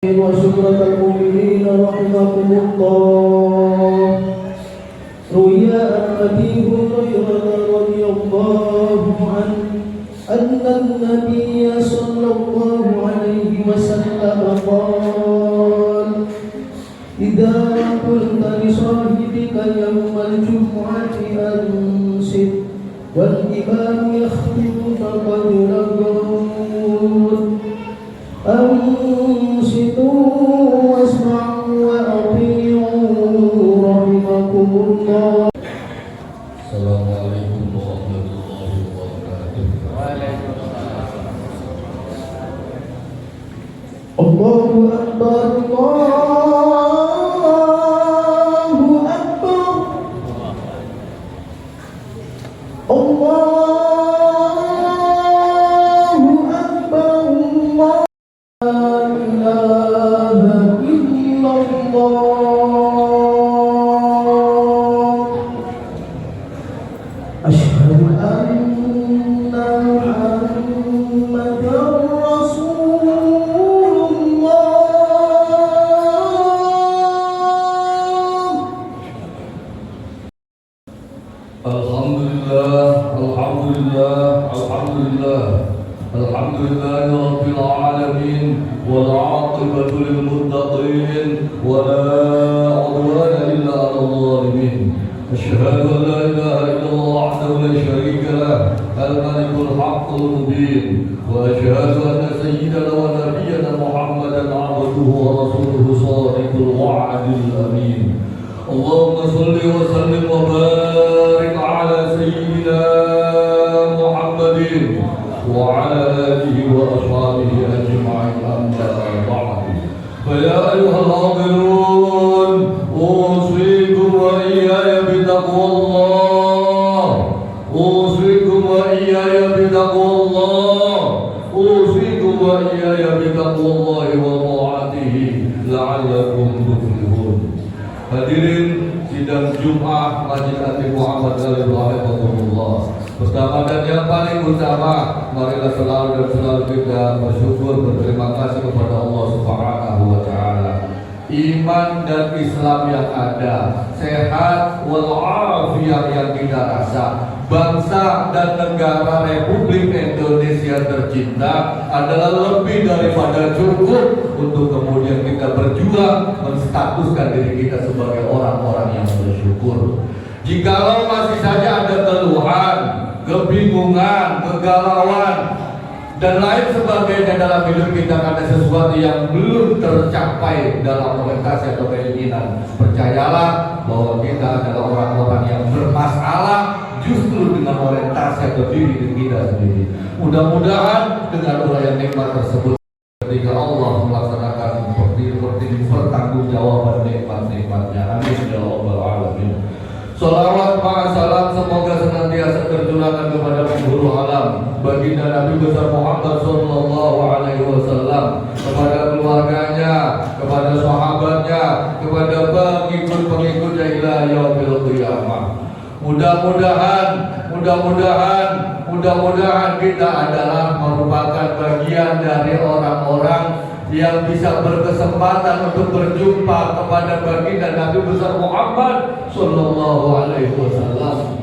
وسورة المؤمنين رحمكم الله. روي عن أبي هريرة رضي الله عنه أن النبي صلى الله عليه وسلم قال: إذا قلت لصاحبك يوم الجمعة أنصت والإمام يخطب فقد نقول أنصتوا واسمعوا وأطيعوا رحمكم الله. السلام عليكم ورحمة الله وبركاته. الله أكبر الله أكبر الله أكبر الله لا إله إلا الله. أشهد أن محمدا رسول الله. Alhamdulillah, alhamdulillah, alhamdulillah. Alhamdulillah rabbil alamin wal 'aqibatu lil muttaqin wa la 'udwana illa 'alal zalimin. Asyhadu an la ilaha illallah wahdahu la syarika lah, al-malikul haqqul mubin. Wa asyhadu anna sayyidana wa nabiyyana Muhammadan 'abduhu wa rasuluhu shadiqul wa'dil amin. Allahumma shalli wa sallim wa barik ala sayyidina Muhammadin wa ala alihi wa ashabihi ajma'in, amma ba'd. Fa ya ayyuhal hadirun, usikum wa iyaya bitaqwallah, usikum wa iyaya bitaqwallah, usikum wa iyaya bitaqwallah wa ta'atihi la'allakum tuflihun. Hadirin sidang Jumat Masjid Ati Muhammad Rahimahullah. Pertama dan yang paling utama, marilah selalu dan selalu kita bersyukur, berterima kasih kepada Allah Subhanahu wa Ta'ala. Iman dan Islam yang ada, sehat walafiat yang kita rasa, bangsa dan negara Republik Indonesia tercinta adalah lebih daripada cukup untuk kemudian kita berjuang menstatuskan diri kita sebagai orang-orang yang bersyukur. Jikalau masih saja ada keluhan, kebingungan, kegalauan, dan lain sebagainya dalam hidup kita karena sesuatu yang belum tercapai dalam orientasi atau keinginan, percayalah bahwa kita adalah orang-orang yang bermasalah justru dengan orientasi atau diri kita sendiri. Mudah-mudahan dengan uraian nikmat tersebut, ketika Allah melaksanakan seperti pertanggungjawaban nikmat-nikmatnya. Amin ya rabbal alamin. Salawat ma'asalam semoga senantiasa tercurahkan kepada penghulu alam, baginda Nabi besar Muhammad sallallahu alaihi wasallam, kepada keluarganya, kepada sahabatnya, kepada pengikut-pengikutnya ila yaumil qiyamah. Mudah-mudahan kita adalah merupakan bagian dari orang-orang yang bisa berkesempatan untuk berjumpa kepada baginda Nabi besar Muhammad sallallahu alaihi wasallam.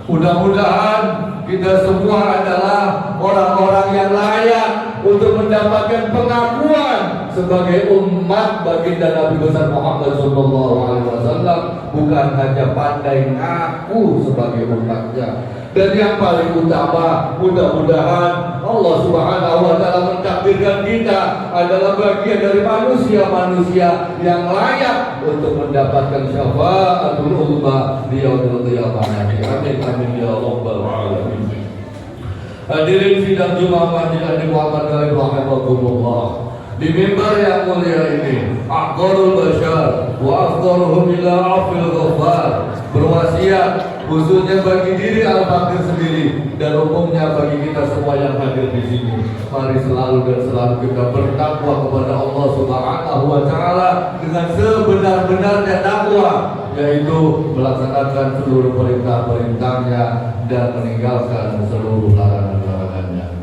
Mudah-mudahan kita semua adalah orang-orang yang layak untuk mendapatkan pengakuan sebagai umat baginda Nabi besar Muhammad sallallahu alaihi wasallam, bukan hanya pandai ngaku sebagai umatnya. Dan yang paling utama, mudah-mudahan Allah Subhanahu wa Ta'ala mentakdirkan kita adalah bagian dari manusia-manusia yang layak untuk mendapatkan syafaatul uzma di yaumil qiyamah. Amin amin ya rabbal alamin. Hadirin sidang Jumat Masjid Ati Muhammad Rahimahullah. Di mimbar yang mulia ini, aqdarul bashar wa afdaluhum ila afil ghaffar, berwasiat khususnya bagi diri Al-Fakir sendiri dan umumnya bagi kita semua yang hadir di sini. Mari selalu dan selalu kita bertakwa kepada Allah Subhanahu wa Ta'ala dengan sebenar-benarnya takwa, yaitu melaksanakan seluruh perintah-perintahnya dan meninggalkan seluruh larangan-larangannya.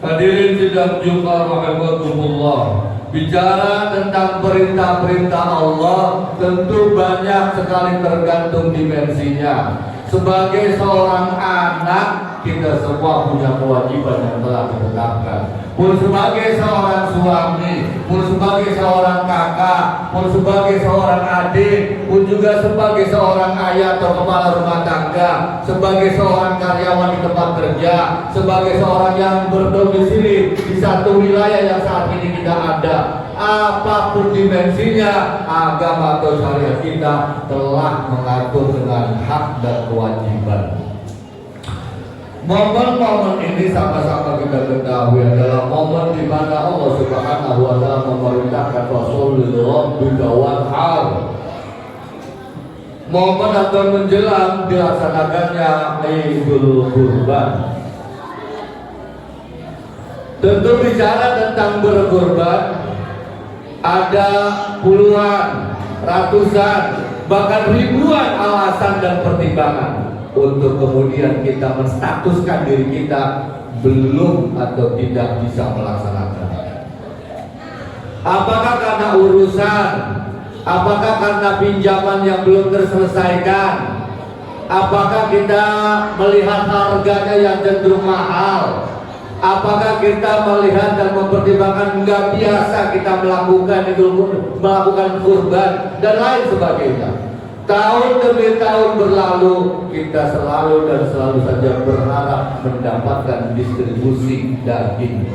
Hadirin sidang Jumat rahimakumullah. Bicara tentang perintah-perintah Allah tentu banyak sekali tergantung dimensinya. Sebagai seorang anak, kita semua punya kewajiban yang telah ditetapkan. Pun sebagai seorang suami, pun sebagai seorang kakak, pun sebagai seorang adik, pun juga sebagai seorang ayah atau kepala rumah tangga, sebagai seorang karyawan di tempat kerja, sebagai seorang yang berdomisili di satu wilayah yang saat ini kita ada. Apapun dimensinya, agama atau syariat kita telah mengatur dengan hak dan kewajiban. Momen-momen ini sama-sama kita ketahui adalah momen di mana Allah Subhanahu wa Ta'ala memerintahkan Rasulullah wanhar. Momen atau menjelang dilaksanakannya Idul Kurban. Tentu bicara tentang berkurban, ada puluhan, ratusan, bahkan ribuan alasan dan pertimbangan untuk kemudian kita menstatuskan diri kita belum atau tidak bisa melaksanakan. Apakah karena urusan? Apakah karena pinjaman yang belum terselesaikan? Apakah kita melihat harganya yang cenderung mahal? Apakah kita melihat dan mempertimbangkan nggak biasa kita melakukan kurban dan lain sebagainya? Tahun demi tahun berlalu, kita selalu saja berharap mendapatkan distribusi daging.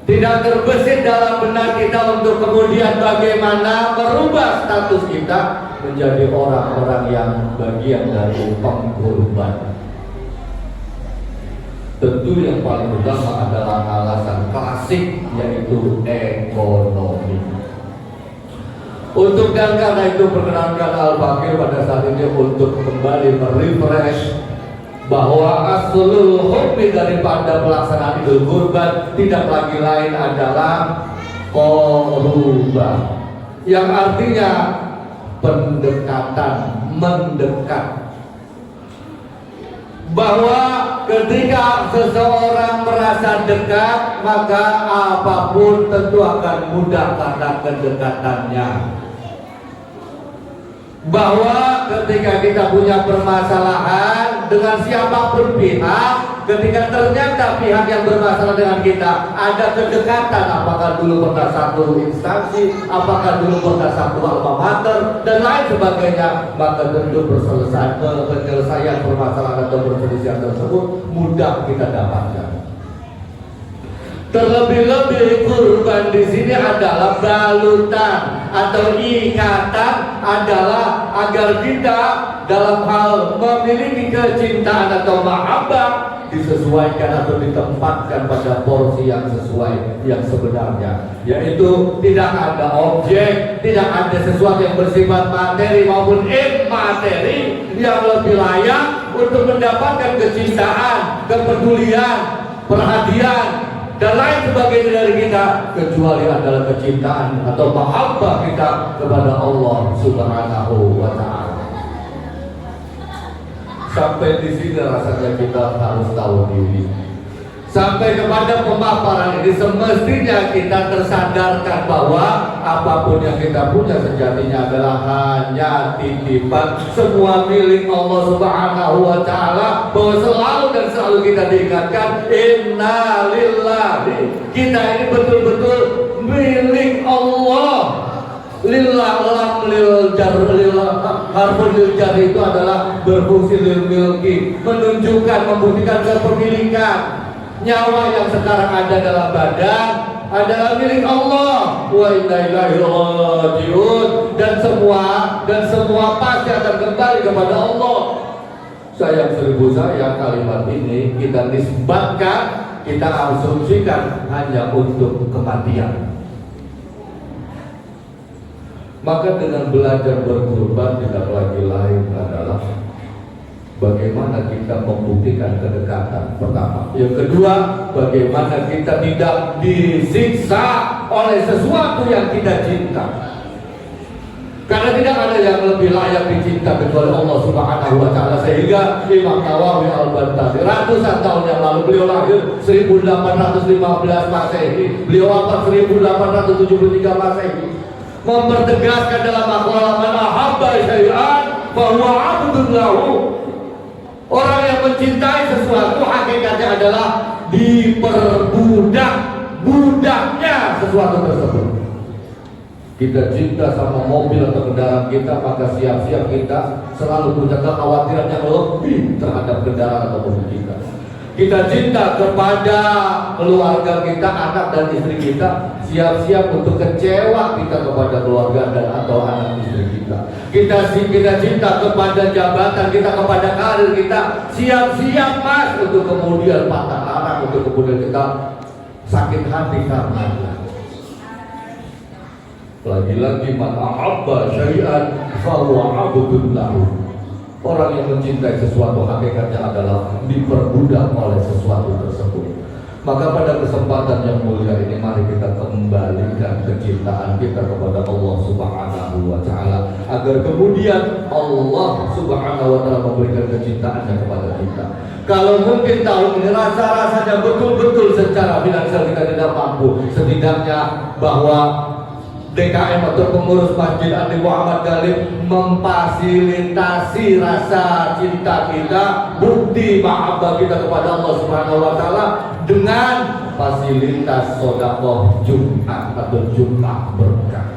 Tidak terbesit dalam benak kita untuk kemudian bagaimana merubah status kita menjadi orang-orang yang bagian dari pengkurban. Tentu yang paling utama adalah alasan klasik, yaitu ekonomi. Untuk dan karena itu perkenankan Al-Fakir pada saat ini untuk kembali merefresh bahwa aslul hukmi daripada pelaksanaan Idul Kurban tidak lagi lain adalah qurban, yang artinya pendekatan, mendekat. Bahwa ketika seseorang merasa dekat, maka apapun tentu akan mudah karena kedekatannya. Bahwa ketika kita punya permasalahan dengan siapapun pihak, ketika ternyata pihak yang bermasalah dengan kita ada kedekatan, apakah dulu pernah satu instansi, apakah dulu pernah satu alma mater dan lain sebagainya, maka tentu penyelesaian permasalahan atau perselisihan tersebut mudah kita dapatkan. Terlebih-lebih kurban di sini adalah balutan atau ikatan, adalah agar kita dalam hal memiliki kecintaan atau mahabbah disesuaikan atau ditempatkan pada porsi yang sesuai, yang sebenarnya, yaitu tidak ada objek, tidak ada sesuatu yang bersifat materi maupun immateri yang lebih layak untuk mendapatkan kecintaan, kepedulian, perhatian dan lain sebagainya dari kita, kecuali adalah kecintaan atau mahabbah kita kepada Allah Subhanahu wa Ta'ala. Sampai di sini rasanya kita harus tahu diri. Sampai kepada pemaparan ini semestinya kita tersadarkan bahwa apapun yang kita punya sejatinya adalah hanya titipan, semua milik Allah Subhanahu wa Ta'ala, bahwa selalu dan selalu kita diingatkan inna lillahi, kita ini betul-betul milik Allah. Lillah lam lil jar, harfun lil jar itu adalah berfungsi lil milki, menunjukkan, membuktikan kepemilikan. Nyawa yang sekarang ada dalam badan adalah milik Allah. Wa inna ilaihi rajiun, dan semua pasti akan kembali kepada Allah. Sayang seribu sayang, kalimat ini kita nisbatkan, kita asumsikan hanya untuk kematian. Maka dengan belajar berkurban tidak lagi lain adalah bagaimana kita membuktikan kedekatan, pertama. Yang kedua, bagaimana kita tidak disiksa oleh sesuatu yang kita cinta. Karena tidak ada yang lebih layak dicinta kecuali Allah Subhanahu wa Ta'ala. Sehingga Imam Nawawi Al-Bantani ratusan tahun yang lalu, beliau lahir 1815 Masehi, beliau wafat 1873 Masehi, mempertegaskan dalam maqalah man ahabba syai'an fa huwa 'abdun lahu. Orang yang mencintai sesuatu hakikatnya adalah diperbudak, budaknya sesuatu tersebut. Kita cinta sama mobil atau kendaraan kita, maka siap-siap kita selalu punya kekhawatiran yang lebih terhadap kendaraan atau mobil kita. Kita cinta kepada keluarga kita, anak dan istri kita, siap-siap untuk kecewa kita kepada keluarga dan atau anak istri kita. Kita cinta kepada jabatan kita, kepada karir kita, siap-siap mas untuk kemudian patah arang, untuk kemudian kita sakit hati karena. Lagi-lagi man ahabba syai'an fa huwa 'abdun lahu. Orang yang mencintai sesuatu hakikatnya adalah diperbudak oleh sesuatu tersebut. Maka pada kesempatan yang mulia ini mari kita kembalikan kecintaan kita kepada Allah Subhanahu wa Ta'ala, agar kemudian Allah Subhanahu wa Ta'ala memberikan kecintaannya kepada kita. Kalau mungkin tahun ini rasa-rasanya betul-betul secara finansial kita tidak mampu, setidaknya bahwa DKM atau pengurus Masjid Andi Muhammad Galib memfasilitasi rasa cinta kita, bukti mahabbah kita kepada Allah Subhanahu wa Ta'ala dengan fasilitas sedekah Jumat atau Jumat berkah.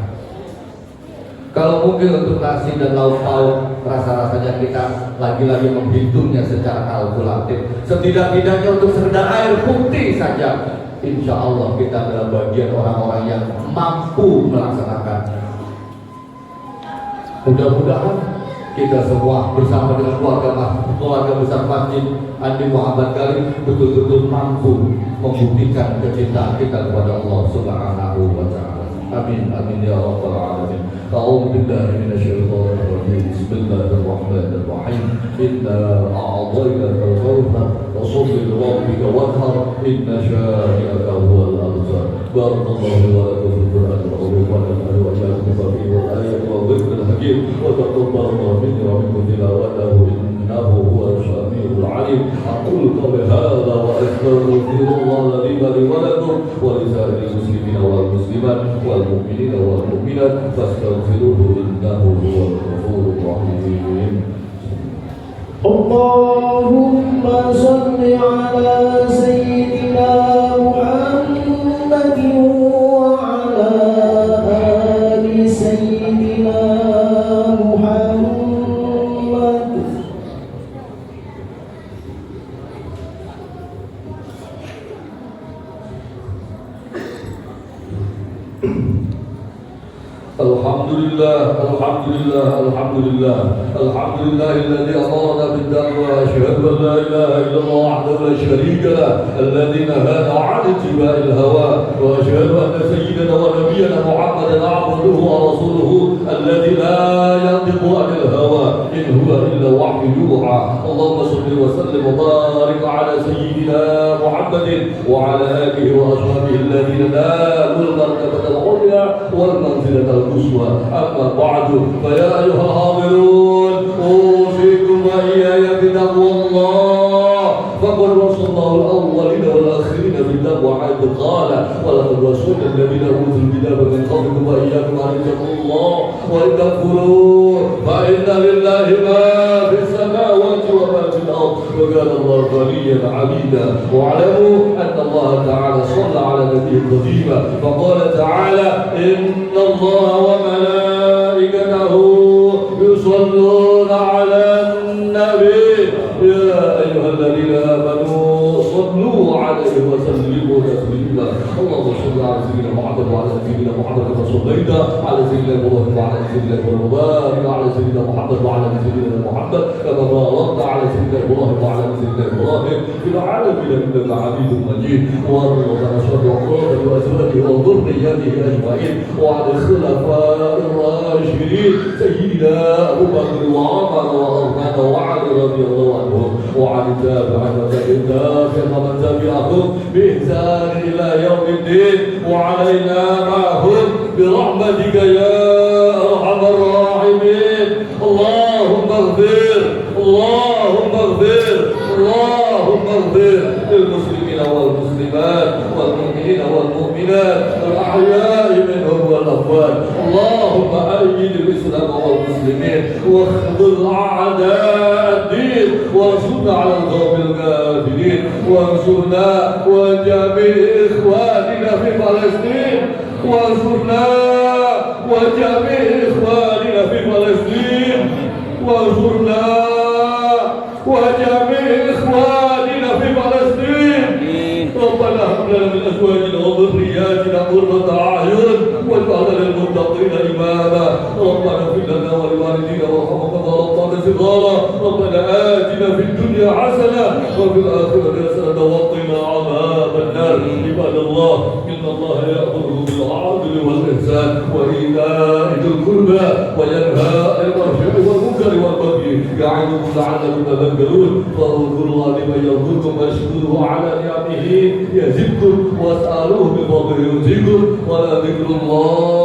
Kalau mungkin untuk nasi dan lauk pauk, rasa-rasanya kita lagi-lagi menghitungnya secara kalkulatif. Setidak-tidaknya untuk sekedar air putih saja, insya Allah kita adalah bagian orang-orang yang mampu melaksanakannya. Mudah-mudahan kita semua bersama dengan keluarga besar Masjid Andi Muhammad Galib betul-betul mampu membuktikan kecintaan kita kepada Allah Subhanahu wa Ta'ala. Amin, amin ya rabbal alamin. A'udzu billahi minasyaitonir rajim. Bismillahirrahmanirrahim. Inna a'tainakal kautsar fasholli li rabbika wanhar inna syani'aka huwal abtar. Barakallahu wa lakum fil Qur'anil azim wa nafa'ani wa iyyakum bihi wal ayati wa dhikril hakim wa taqabbalallahu minni wa minkum tilawatahu innahu huwas samiul alim. Aqulu qawli hadza wa astaghfirullah li wa lakum wa li sa'iril muslimina wal muslimat wal mu'minina wal mu'minat fastaghfiruhu innahu huwal ghafurur rahim. Allahumma salli ala sayyidina Muhammadin wa ala ali sayyidina Muhammad. Alhamdulillah, alhamdulillah, alhamdulillah, alhamdulillahilladzi amarna bid-da'wa, asyhadu an la ilaha illallah wahdahu la syarika lah, alladzi nahana 'an ittiba'il hawa, wa asyhadu anna sayyidana wa nabiyyana Muhammadan 'abduhu wa rasuluhu alladzi la yantiqu 'anil hawa in huwa illa wahyun yuha. Allahumma shalli wa sallim wa barik 'ala sayyidina Muhammadin wa 'ala alihi wa ashabihi alladhina nalul martabatal 'ulya wal manzilatal القصوى. أما بعد فيا أيها الحاضرون أوصيكم وإياي بتقوى الله. فقد وصى الله الأولين والآخرين بالتقوى حيث قال ولقد وصينا الذين أوتوا الكتاب من قبلكم وإياكم أن اتقوا الله وإن تكفروا فإن لله ما في السماوات وما في الأرض وكان الله غنيا حميدا. واعلموا أن الله تعالى صلى على نبيه الكريم فقال تعالى إن الله وملائكته يصلون على النبي يا أيها الذين آمنوا صلوا عليه وسلموا تسليما. اللهم صل على سيدنا محمد وعلى سيدنا محمد كما صليت على سيدنا إبراهيم وعلى سيدنا إبراهيم وبارك على سيدنا محمد وعلى سيدنا محمد كما باركت على سيدنا إبراهيم وعلى سيدنا إبراهيم في العالمين إنك حميد مجيد. وارض عن أشهد أفراده وأزواجه وذريته أجمعين وعلى الخلفاء الراشدين سيدنا أبو بكر وعمر وعثمان وعلي رضي الله عنهم وعن التابعين ومن تبعهم بإحسان إلى يوم الدين وعلينا معهم برحمتك يا أرحم الراحمين. والمسلمات والمؤمنين والمؤمنات الأحياء منهم والأموات. اللهم أيد الإسلام والمسلمين واخذل أعداء الدين وانصرنا على القوم الكافرين وانصرنا وجميع إخواننا في فلسطين وانصرنا وجميع إخواننا في فلسطين وانصرنا وجميع إخواننا في فلسطين. ربنا هب لنا من أزواجنا وذرياتنا قرة أعين واجعلنا للمتقين إماما. ربنا اغفر لنا ولوالدينا وارحمهم كما ربنا صغارا. ربنا آتنا في الدنيا حسنة وفي الآخرة حسنة وقنا عذاب النار. عباد الله إن الله يأمر بالعدل والإحسان وإيتاء ذي القربى وينهى عن الفحشاء والمنكر والبغي يعظكم لعلكم تذكرون. فاذكروا الله لمن يذكركم واشكروه على نعمه يزدكم واسألوه من فضله يؤتكم ولذكر الله